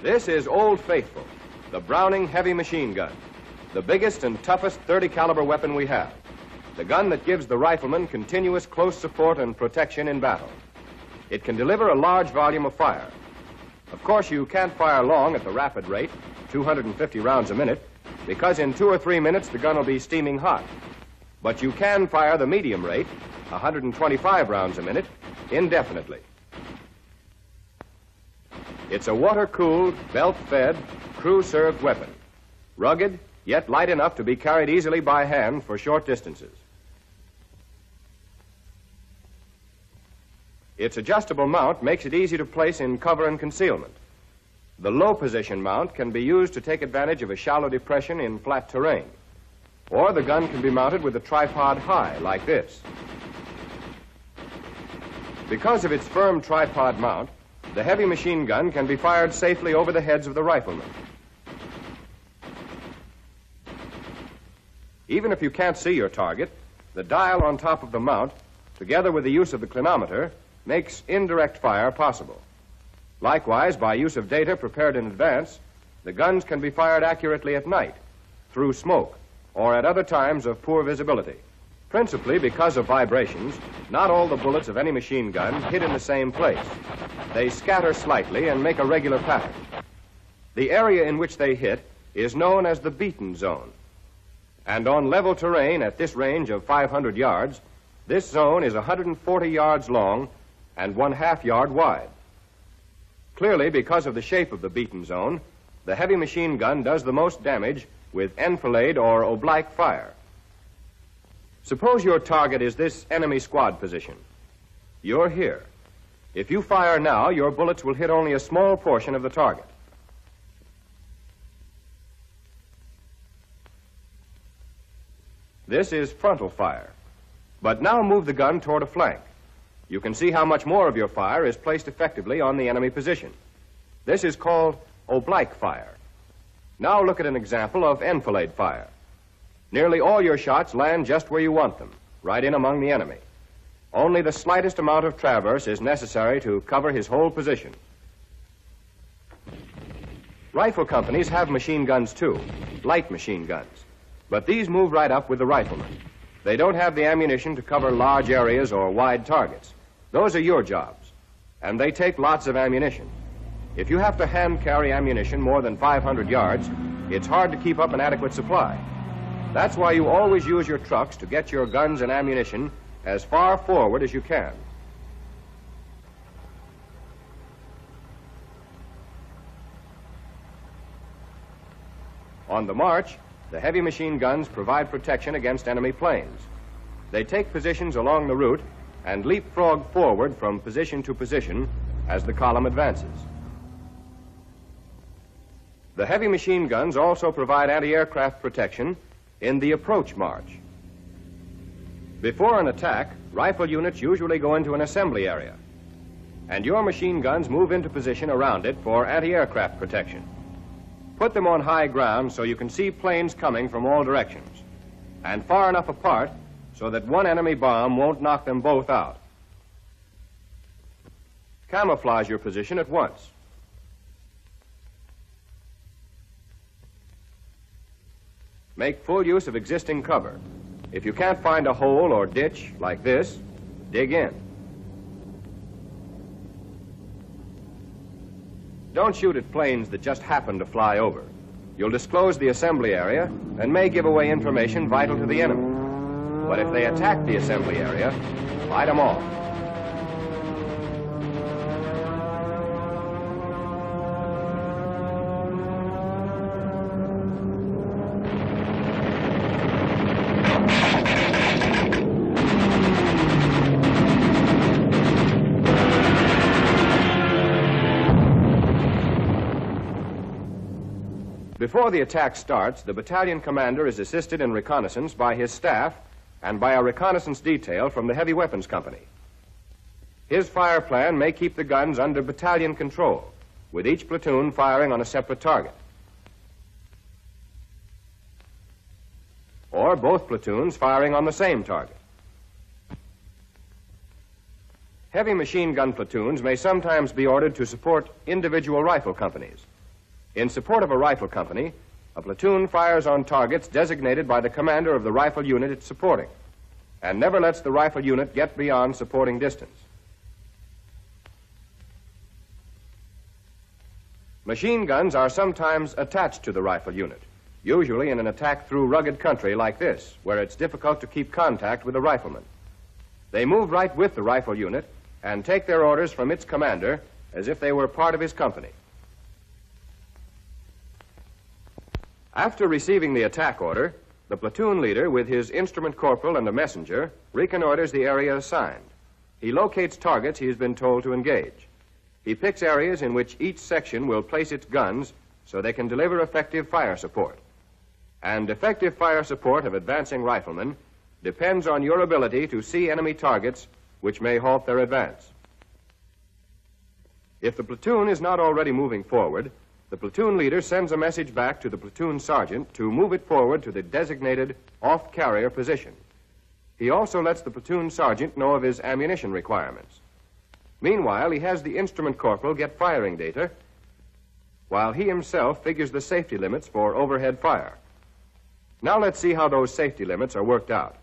This is Old Faithful, the Browning heavy machine gun, the biggest and toughest .30 caliber weapon we have, the gun that gives the rifleman continuous close support and protection in battle. It can deliver a large volume of fire. Of course, you can't fire long at the rapid rate, 250 rounds a minute, because in 2 or 3 minutes the gun will be steaming hot. But you can fire the medium rate, 125 rounds a minute, indefinitely. It's a water-cooled, belt-fed, crew-served weapon. Rugged, yet light enough to be carried easily by hand for short distances. Its adjustable mount makes it easy to place in cover and concealment. The low position mount can be used to take advantage of a shallow depression in flat terrain. Or the gun can be mounted with a tripod high, like this. Because of its firm tripod mount, the heavy machine gun can be fired safely over the heads of the riflemen. Even if you can't see your target, the dial on top of the mount, together with the use of the clinometer, makes indirect fire possible. Likewise, by use of data prepared in advance, the guns can be fired accurately at night, through smoke, or at other times of poor visibility. Principally because of vibrations, not all the bullets of any machine gun hit in the same place. They scatter slightly and make a regular pattern. The area in which they hit is known as the beaten zone. And on level terrain at this range of 500 yards, this zone is 140 yards long and 1/2 yard wide. Clearly, because of the shape of the beaten zone, the heavy machine gun does the most damage with enfilade or oblique fire. Suppose your target is this enemy squad position. You're here. If you fire now, your bullets will hit only a small portion of the target. This is frontal fire. But now move the gun toward a flank. You can see how much more of your fire is placed effectively on the enemy position. This is called oblique fire. Now look at an example of enfilade fire. Nearly all your shots land just where you want them, right in among the enemy. Only the slightest amount of traverse is necessary to cover his whole position. Rifle companies have machine guns too, light machine guns. But these move right up with the riflemen. They don't have the ammunition to cover large areas or wide targets. Those are your jobs, and they take lots of ammunition. If you have to hand carry ammunition more than 500 yards, it's hard to keep up an adequate supply. That's why you always use your trucks to get your guns and ammunition as far forward as you can. On the march, the heavy machine guns provide protection against enemy planes. They take positions along the route and leapfrog forward from position to position as the column advances. The heavy machine guns also provide anti-aircraft protection in the approach march. Before an attack, rifle units usually go into an assembly area, and your machine guns move into position around it for anti-aircraft protection. Put them on high ground so you can see planes coming from all directions, and far enough apart so that one enemy bomb won't knock them both out. Camouflage your position at once. Make full use of existing cover. If you can't find a hole or ditch like this, dig in. Don't shoot at planes that just happen to fly over. You'll disclose the assembly area and may give away information vital to the enemy. But if they attack the assembly area, fight them off. Before the attack starts, the battalion commander is assisted in reconnaissance by his staff and by a reconnaissance detail from the Heavy Weapons Company. His fire plan may keep the guns under battalion control, with each platoon firing on a separate target. Or both platoons firing on the same target. Heavy machine gun platoons may sometimes be ordered to support individual rifle companies. In support of a rifle company, a platoon fires on targets designated by the commander of the rifle unit it's supporting, and never lets the rifle unit get beyond supporting distance. Machine guns are sometimes attached to the rifle unit, usually in an attack through rugged country like this, where it's difficult to keep contact with the rifleman. They move right with the rifle unit and take their orders from its commander as if they were part of his company. After receiving the attack order, the platoon leader, with his instrument corporal and a messenger, reconnoiters the area assigned. He locates targets he has been told to engage. He picks areas in which each section will place its guns so they can deliver effective fire support. And effective fire support of advancing riflemen depends on your ability to see enemy targets which may halt their advance. If the platoon is not already moving forward, the platoon leader sends a message back to the platoon sergeant to move it forward to the designated off-carrier position. He also lets the platoon sergeant know of his ammunition requirements. Meanwhile, he has the instrument corporal get firing data, while he himself figures the safety limits for overhead fire. Now let's see how those safety limits are worked out.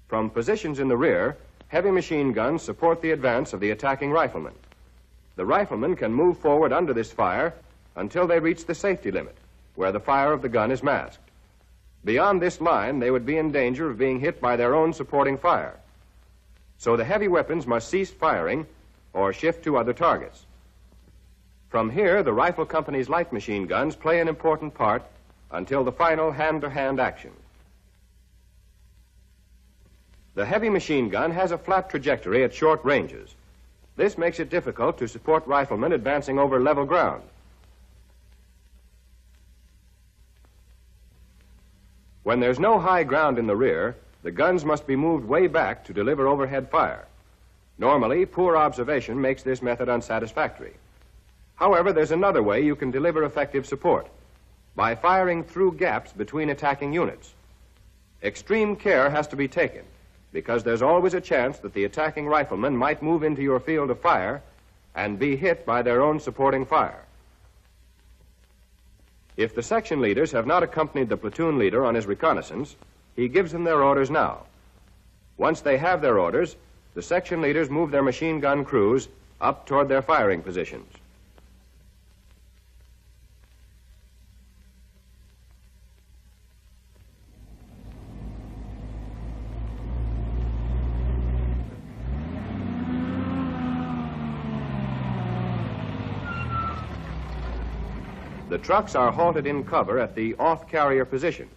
From positions in the rear, heavy machine guns support the advance of the attacking riflemen. The riflemen can move forward under this fire until they reach the safety limit, where the fire of the gun is masked. Beyond this line, they would be in danger of being hit by their own supporting fire. So the heavy weapons must cease firing or shift to other targets. From here, the rifle company's light machine guns play an important part until the final hand-to-hand action. The heavy machine gun has a flat trajectory at short ranges. This makes it difficult to support riflemen advancing over level ground. When there's no high ground in the rear, the guns must be moved way back to deliver overhead fire. Normally, poor observation makes this method unsatisfactory. However, there's another way you can deliver effective support: by firing through gaps between attacking units. Extreme care has to be taken, because there's always a chance that the attacking riflemen might move into your field of fire and be hit by their own supporting fire. If the section leaders have not accompanied the platoon leader on his reconnaissance, he gives them their orders now. Once they have their orders, the section leaders move their machine gun crews up toward their firing positions. The trucks are halted in cover at the off-carrier position,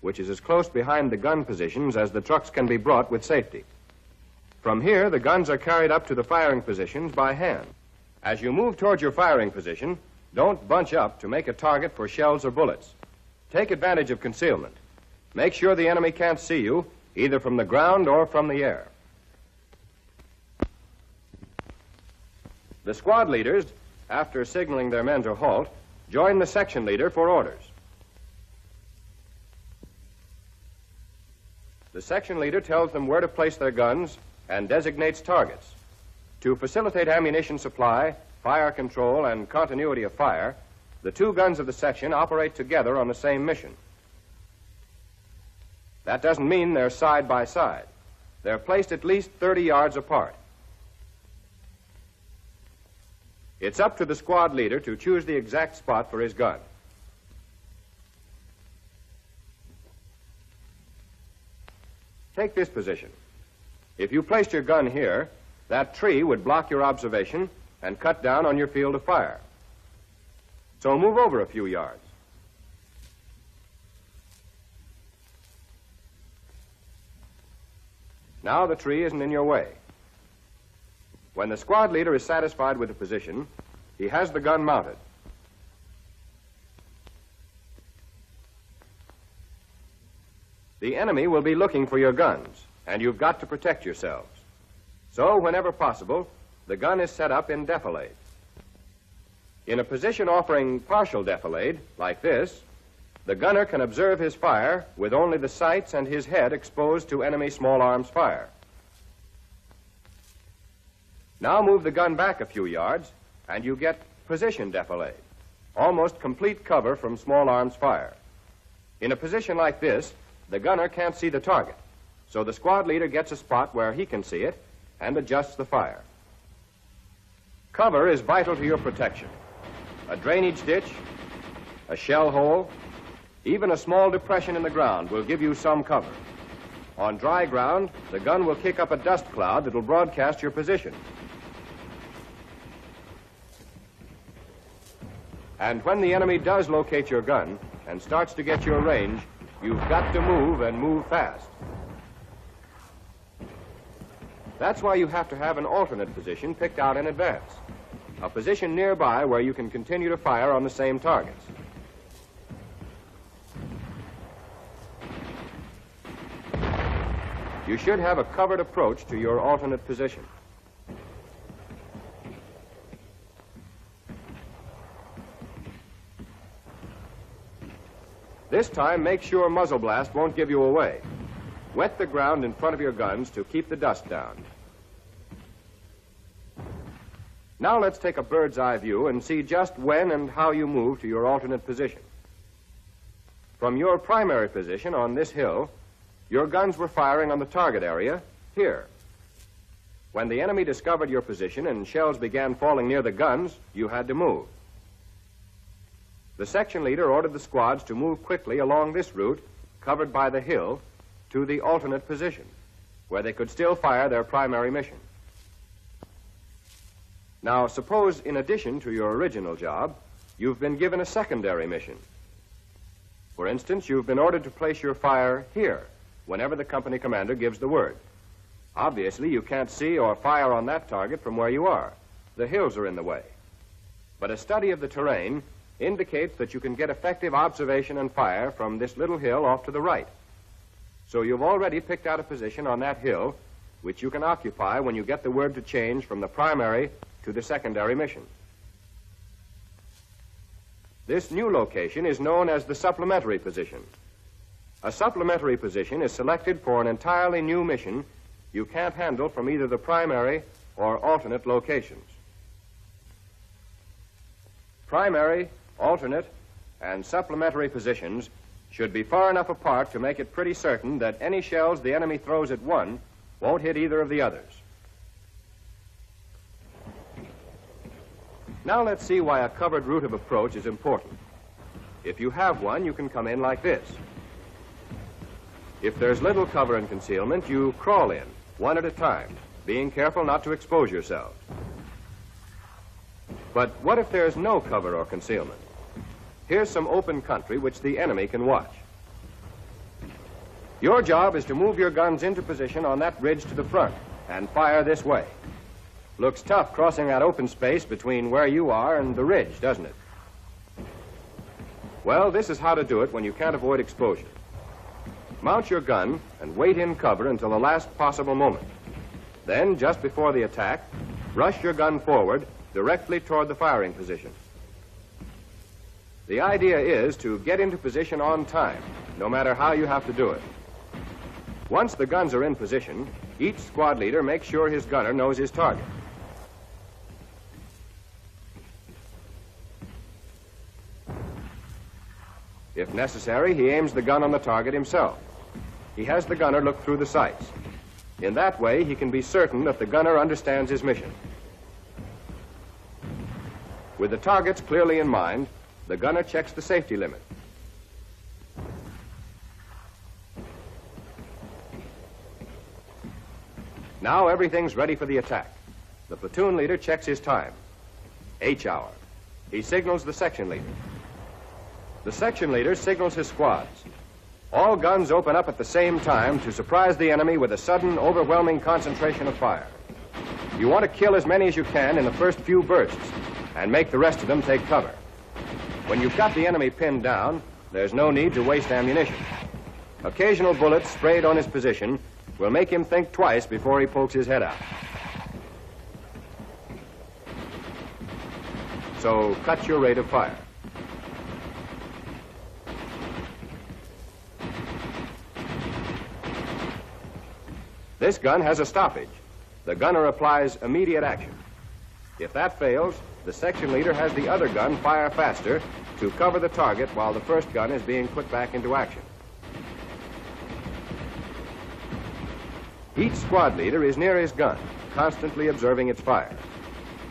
which is as close behind the gun positions as the trucks can be brought with safety. From here, the guns are carried up to the firing positions by hand. As you move toward your firing position, don't bunch up to make a target for shells or bullets. Take advantage of concealment. Make sure the enemy can't see you, either from the ground or from the air. The squad leaders, after signaling their men to halt, join the section leader for orders. The section leader tells them where to place their guns and designates targets. To facilitate ammunition supply, fire control, and continuity of fire, the two guns of the section operate together on the same mission. That doesn't mean they're side by side. They're placed at least 30 yards apart. It's up to the squad leader to choose the exact spot for his gun. Take this position. If you placed your gun here, that tree would block your observation and cut down on your field of fire. So move over a few yards. Now the tree isn't in your way. When the squad leader is satisfied with the position, he has the gun mounted. The enemy will be looking for your guns, and you've got to protect yourselves. So, whenever possible, the gun is set up in defilade. In a position offering partial defilade, like this, the gunner can observe his fire with only the sights and his head exposed to enemy small arms fire. Now move the gun back a few yards, and you get position defilade. almost complete cover from small arms fire. In a position like this, the gunner can't see the target, so the squad leader gets a spot where he can see it and adjusts the fire. Cover is vital to your protection. A drainage ditch, a shell hole, even a small depression in the ground will give you some cover. On dry ground, the gun will kick up a dust cloud that will broadcast your position. And when the enemy does locate your gun and starts to get your range, you've got to move and move fast. That's why you have to have an alternate position picked out in advance. A position nearby where you can continue to fire on the same targets. You should have a covered approach to your alternate position. This time, make sure muzzle blast won't give you away. Wet the ground in front of your guns to keep the dust down. Now let's take a bird's eye view and see just when and how you move to your alternate position. From your primary position on this hill, your guns were firing on the target area here. When the enemy discovered your position and shells began falling near the guns, you had to move. The section leader ordered the squads to move quickly along this route, covered by the hill, to the alternate position, where they could still fire their primary mission. Now, suppose in addition to your original job, you've been given a secondary mission. For instance, you've been ordered to place your fire here whenever the company commander gives the word. Obviously, you can't see or fire on that target from where you are. The hills are in the way. But a study of the terrain indicates that you can get effective observation and fire from this little hill off to the right. So you've already picked out a position on that hill which you can occupy when you get the word to change from the primary to the secondary mission. This new location is known as the supplementary position. A supplementary position is selected for an entirely new mission you can't handle from either the primary or alternate locations. Primary, alternate, and supplementary positions should be far enough apart to make it pretty certain that any shells the enemy throws at one won't hit either of the others. Now let's see why a covered route of approach is important. If you have one, you can come in like this. If there's little cover and concealment, you crawl in, one at a time, being careful not to expose yourselves. But what if there's no cover or concealment? Here's some open country which the enemy can watch. Your job is to move your guns into position on that ridge to the front and fire this way. Looks tough crossing that open space between where you are and the ridge, doesn't it? Well, this is how to do it when you can't avoid exposure. Mount your gun and wait in cover until the last possible moment. Then, just before the attack, rush your gun forward directly toward the firing position. The idea is to get into position on time, no matter how you have to do it. Once the guns are in position, each squad leader makes sure his gunner knows his target. If necessary, he aims the gun on the target himself. He has the gunner look through the sights. In that way, he can be certain that the gunner understands his mission. With the targets clearly in mind, the gunner checks the safety limit. Now everything's ready for the attack. The platoon leader checks his time. H hour. He signals the section leader. The section leader signals his squads. All guns open up at the same time to surprise the enemy with a sudden, overwhelming concentration of fire. You want to kill as many as you can in the first few bursts and make the rest of them take cover. When you've got the enemy pinned down, there's no need to waste ammunition. Occasional bullets sprayed on his position will make him think twice before he pokes his head out. So cut your rate of fire. This gun has a stoppage. The gunner applies immediate action. If that fails, the section leader has the other gun fire faster to cover the target while the first gun is being put back into action. Each squad leader is near his gun, constantly observing its fire.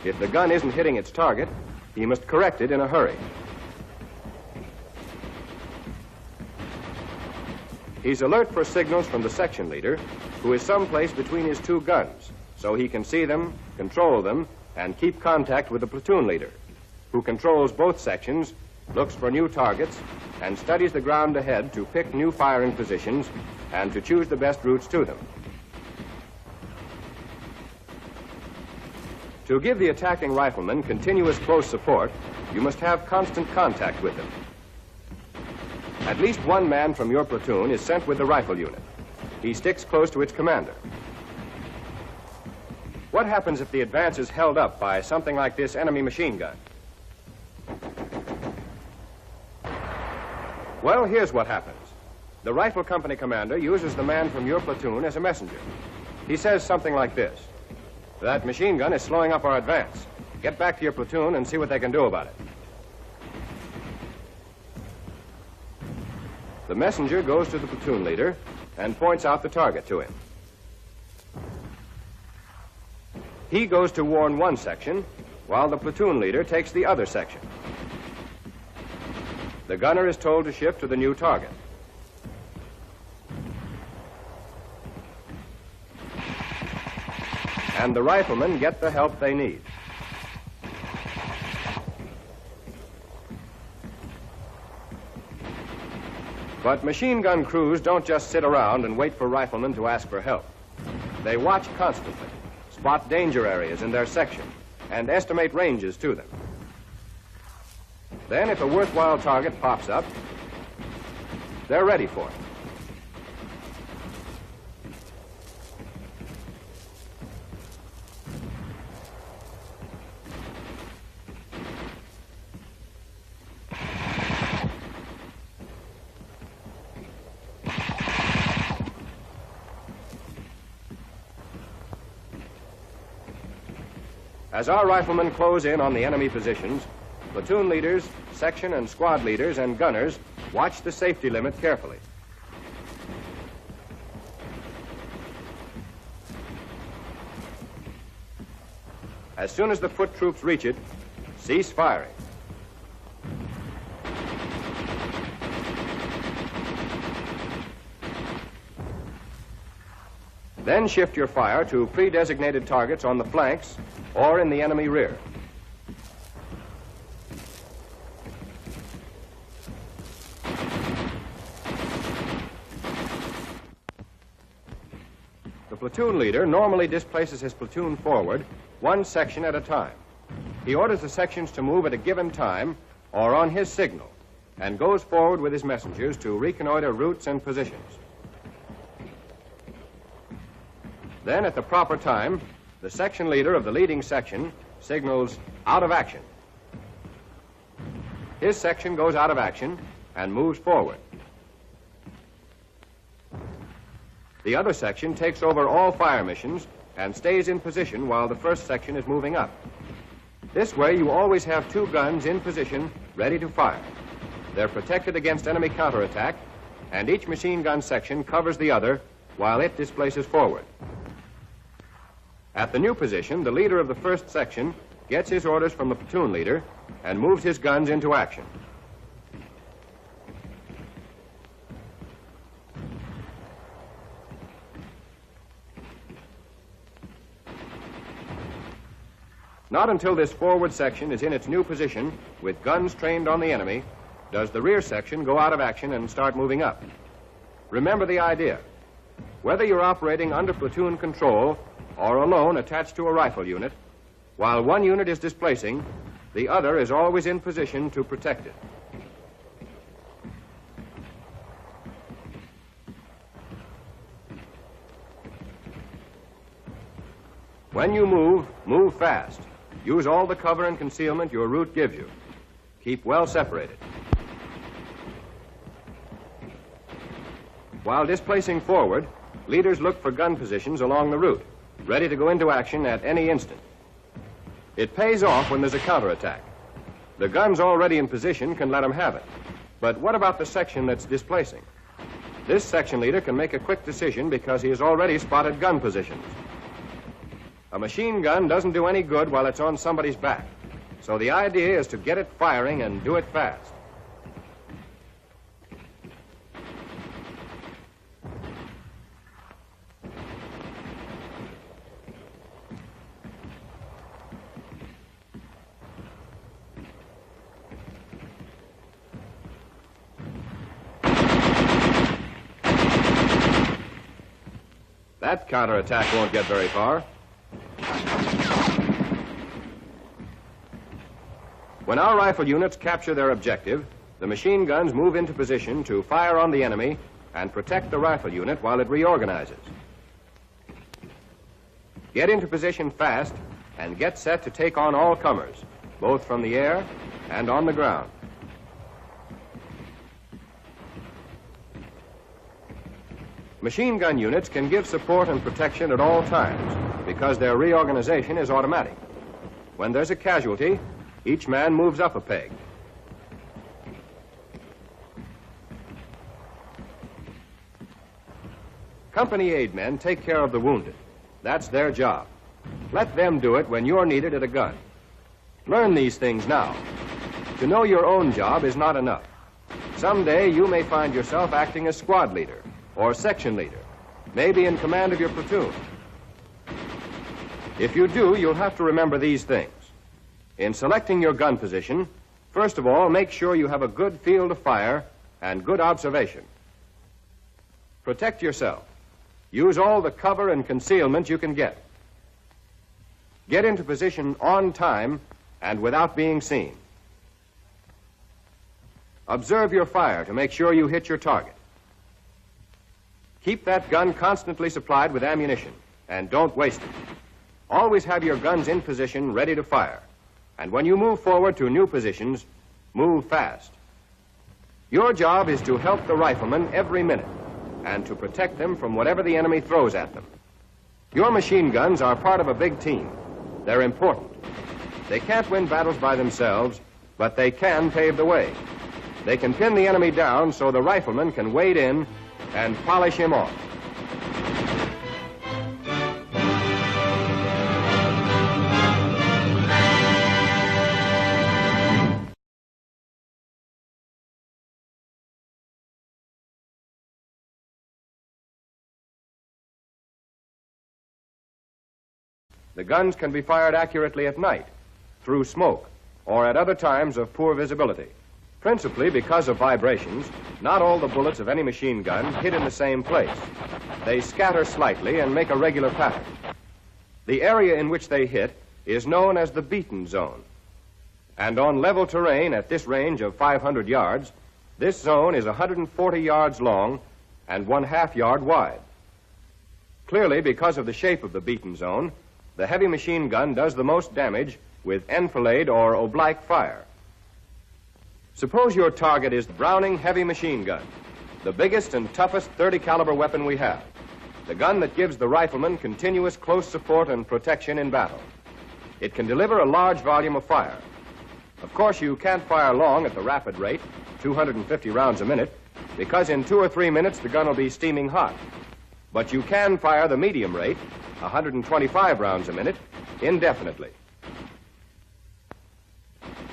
If the gun isn't hitting its target, he must correct it in a hurry. He's alert for signals from the section leader, who is someplace between his two guns, so he can see them, control them, and keep contact with the platoon leader, who controls both sections, looks for new targets, and studies the ground ahead to pick new firing positions and to choose the best routes to them. To give the attacking riflemen continuous close support, you must have constant contact with them. At least one man from your platoon is sent with the rifle unit. He sticks close to its commander. What happens if the advance is held up by something like this enemy machine gun? Well, here's what happens. The rifle company commander uses the man from your platoon as a messenger. He says something like this: "That machine gun is slowing up our advance. Get back to your platoon and see what they can do about it." The messenger goes to the platoon leader and points out the target to him. He goes to warn one section, while the platoon leader takes the other section. The gunner is told to shift to the new target. And the riflemen get the help they need. But machine gun crews don't just sit around and wait for riflemen to ask for help. They watch constantly, spot danger areas in their section, and estimate ranges to them. Then, if a worthwhile target pops up, they're ready for it. As our riflemen close in on the enemy positions, platoon leaders, section and squad leaders, and gunners watch the safety limit carefully. As soon as the foot troops reach it, cease firing. Then shift your fire to pre-designated targets on the flanks or in the enemy rear. The platoon leader normally displaces his platoon forward one section at a time. He orders the sections to move at a given time or on his signal and goes forward with his messengers to reconnoiter routes and positions. Then, at the proper time, the section leader of the leading section signals out of action. His section goes out of action and moves forward. The other section takes over all fire missions and stays in position while the first section is moving up. This way, you always have two guns in position ready to fire. They're protected against enemy counterattack, and each machine gun section covers the other while it displaces forward. At the new position, the leader of the first section gets his orders from the platoon leader and moves his guns into action. Not until this forward section is in its new position with guns trained on the enemy does the rear section go out of action and start moving up. Remember the idea. Whether you're operating under platoon control or alone attached to a rifle unit, while one unit is displacing, the other is always in position to protect it. When you move, move fast. Use all the cover and concealment your route gives you. Keep well separated. While displacing forward, leaders look for gun positions along the route, ready to go into action at any instant. It pays off when there's a counterattack. The guns already in position can let them have it. But what about the section that's displacing? This section leader can make a quick decision because he has already spotted gun positions. A machine gun doesn't do any good while it's on somebody's back. So the idea is to get it firing and do it fast. That counterattack won't get very far. When our rifle units capture their objective, the machine guns move into position to fire on the enemy and protect the rifle unit while it reorganizes. Get into position fast and get set to take on all comers, both from the air and on the ground. Machine gun units can give support and protection at all times because their reorganization is automatic. When there's a casualty, each man moves up a peg. Company aid men take care of the wounded. That's their job. Let them do it when you're needed at a gun. Learn these things now. To know your own job is not enough. Someday you may find yourself acting as squad leader or section leader, maybe in command of your platoon. If you do, you'll have to remember these things. In selecting your gun position, first of all, make sure you have a good field of fire and good observation. Protect yourself. Use all the cover and concealment you can get. Get into position on time and without being seen. Observe your fire to make sure you hit your target. Keep that gun constantly supplied with ammunition, and don't waste it. Always have your guns in position ready to fire. And when you move forward to new positions, move fast. Your job is to help the riflemen every minute and to protect them from whatever the enemy throws at them. Your machine guns are part of a big team. They're important. They can't win battles by themselves, but they can pave the way. They can pin the enemy down so the rifleman can wade in and polish him off. The guns can be fired accurately at night, through smoke, or at other times of poor visibility. Principally because of vibrations, not all the bullets of any machine gun hit in the same place. They scatter slightly and make a regular pattern. The area in which they hit is known as the beaten zone. And on level terrain at this range of 500 yards, this zone is 140 yards long and 1/2 yard wide. Clearly, because of the shape of the beaten zone, the heavy machine gun does the most damage with enfilade or oblique fire. Suppose your target is the Browning heavy machine gun, the biggest and toughest .30 caliber weapon we have, the gun that gives the rifleman continuous close support and protection in battle. It can deliver a large volume of fire. Of course, you can't fire long at the rapid rate, 250 rounds a minute, because in 2 or 3 minutes the gun will be steaming hot. But you can fire the medium rate, 125 rounds a minute, indefinitely.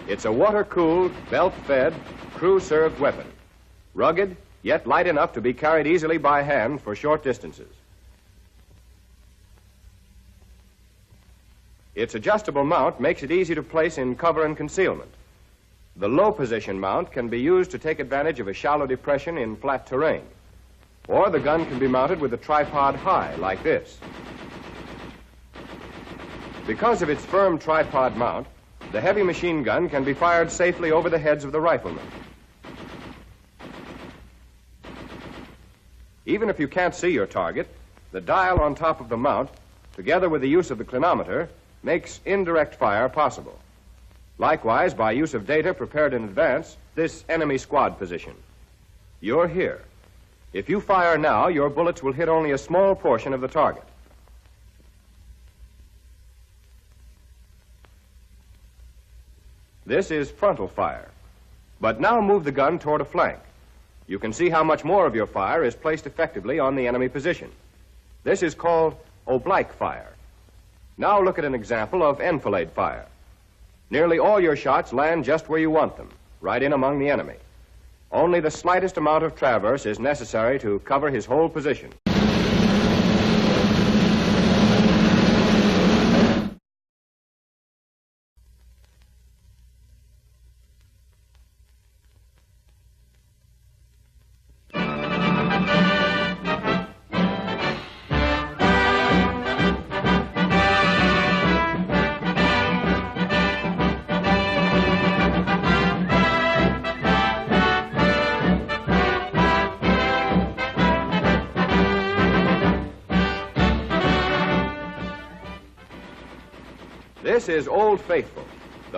It's a water-cooled, belt-fed, crew-served weapon. Rugged, yet light enough to be carried easily by hand for short distances. Its adjustable mount makes it easy to place in cover and concealment. The low position mount can be used to take advantage of a shallow depression in flat terrain. Or the gun can be mounted with a tripod high, like this. Because of its firm tripod mount, the heavy machine gun can be fired safely over the heads of the riflemen. Even if you can't see your target, the dial on top of the mount, together with the use of the clinometer, makes indirect fire possible. Likewise, by use of data prepared in advance, this enemy squad position. You're here. If you fire now, your bullets will hit only a small portion of the target. This is frontal fire. But now move the gun toward a flank. You can see how much more of your fire is placed effectively on the enemy position. This is called oblique fire. Now look at an example of enfilade fire. Nearly all your shots land just where you want them, right in among the enemy. Only the slightest amount of traverse is necessary to cover his whole position. This is Old Faithful.